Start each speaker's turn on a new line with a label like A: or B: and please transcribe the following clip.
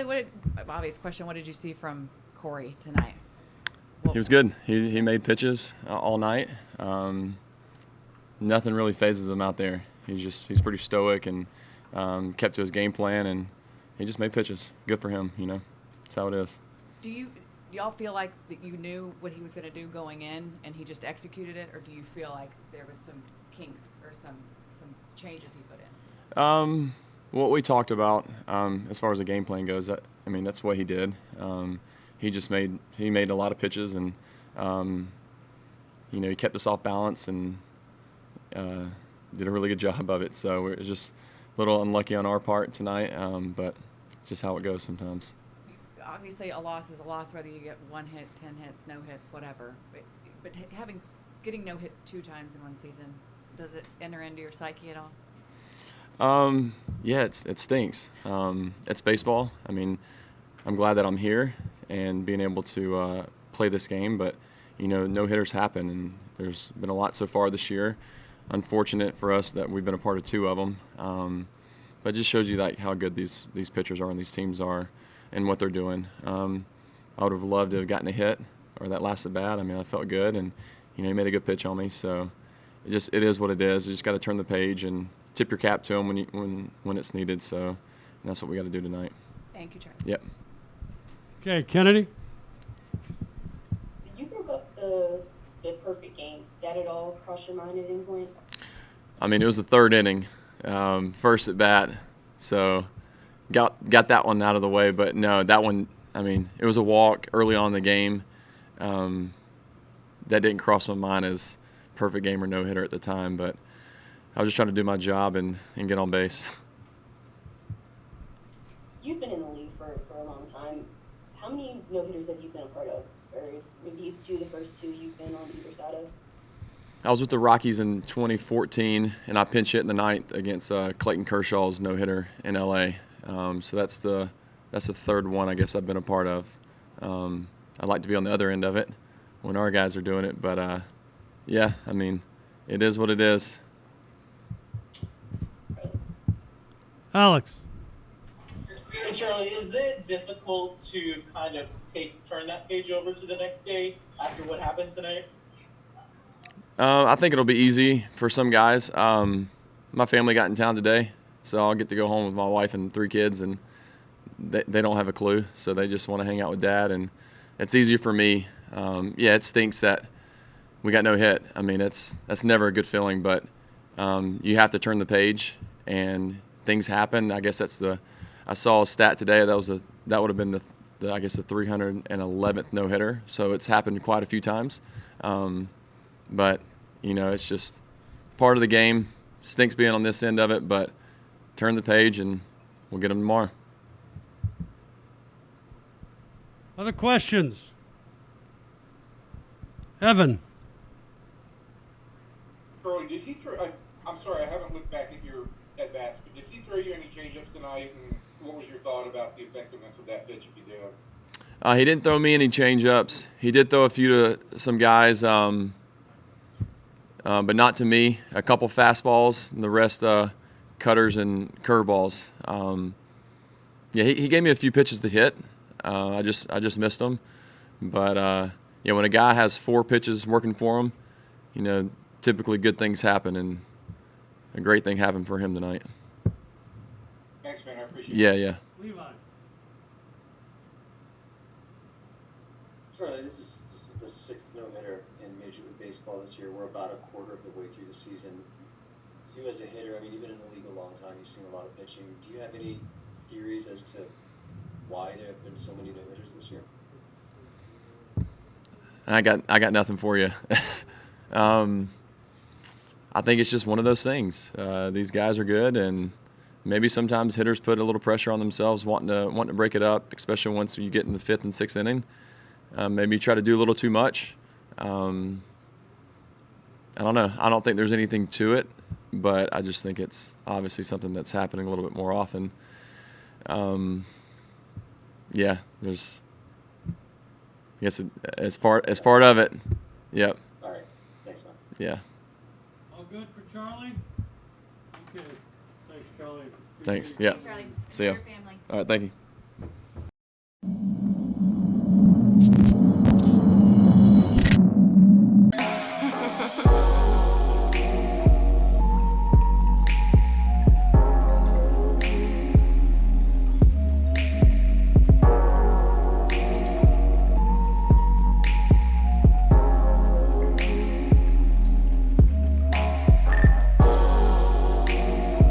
A: Charlie, obvious question, what did you see from Corey tonight?
B: He was good. He made pitches all night. Nothing really phases him out there. He's pretty stoic and kept to his game plan, and he just made pitches. Good for him, That's how it is.
A: Do y'all feel like that you knew what he was going to do going in and he just executed it, or do you feel like there was some kinks or some changes he put in?
B: What we talked about as far as the game plan goes, that's what he did. He made a lot of pitches, and he kept us off balance and did a really good job of it. So it was just a little unlucky on our part tonight, but it's just how it goes sometimes.
A: Obviously, a loss is a loss, whether you get 1 hit, 10 hits, no hits, whatever. But getting no hit 2 times in one season, does it enter into your psyche at all?
B: Yeah, it stinks. It's baseball. I'm glad that I'm here and being able to play this game, but no hitters happen, and there's been a lot so far this year. Unfortunate for us that we've been a part of 2 of them, but it just shows you how good these pitchers are and these teams are and what they're doing. I would have loved to have gotten a hit or that last at bat. I felt good, and he made a good pitch on me, so it is what it is. You just got to turn the page and tip your cap to him when it's needed. So that's what we got to do tonight.
A: Thank you, Charlie.
B: Yep.
C: Okay, Kennedy.
D: You broke up the perfect game. That at all cross your mind at any point?
B: It was the 3rd inning, first at bat, so got that one out of the way. But no, that one, it was a walk early on in the game. That didn't cross my mind as perfect game or no hitter at the time, but I was just trying to do my job and get on base.
D: You've been in the league for a long time. How many no-hitters have you been a part of? Or were these 2 the first 2 you've been on either side of?
B: I was with the Rockies in 2014, and I pinch hit in the 9th against Clayton Kershaw's no-hitter in L.A. So that's the 3rd one I guess I've been a part of. I'd like to be on the other end of it when our guys are doing it, but yeah, it is what it is.
C: Alex.
E: Hey, Charlie, is it difficult to kind of turn that page over to the next day after what happened tonight?
B: I think it'll be easy for some guys. My family got in town today, so I'll get to go home with my wife and 3 kids, and they don't have a clue, so they just want to hang out with Dad, and it's easier for me. Yeah, it stinks that we got no hit. That's never a good feeling, but you have to turn the page, and things happen. I guess I saw a stat today that would have been the 311th no hitter. So it's happened quite a few times, but it's just part of the game. Stinks being on this end of it, but turn the page and we'll get them tomorrow.
C: Other questions? Evan.
F: Charlie, did he throw? I'm sorry, I haven't looked back at your at bats, but did he throw you any changeups tonight? And what was your thought about the effectiveness of that pitch if you did?
B: He didn't throw me any changeups. He did throw a few to some guys, but not to me. A couple fastballs, and the rest cutters and curveballs. Yeah, he gave me a few pitches to hit. I just missed them. But when a guy has 4 pitches working for him, typically good things happen, and a great thing happened for him tonight.
F: Thanks, man. I appreciate it.
B: Yeah.
C: Levi.
G: Charlie, this is the 6th no-hitter in Major League Baseball this year. We're about a quarter of the way through the season. You as a hitter, you've been in the league a long time. You've seen a lot of pitching. Do you have any theories as to why there have been so many no-hitters this year?
B: I got nothing for you. I think it's just one of those things. These guys are good, and maybe sometimes hitters put a little pressure on themselves, wanting to break it up, especially once you get in the 5th and 6th inning. Maybe you try to do a little too much. I don't know. I don't think there's anything to it, but I just think it's obviously something that's happening a little bit more often. Yeah, there's. I guess it's part of it. Yep.
G: All right. Thanks, man.
B: Yeah.
C: All good for Charlie? Okay. Thanks, Charlie.
B: Thanks. Yeah.
A: Thanks, Charlie.
B: See ya.
A: Your family.
B: All right. Thank you.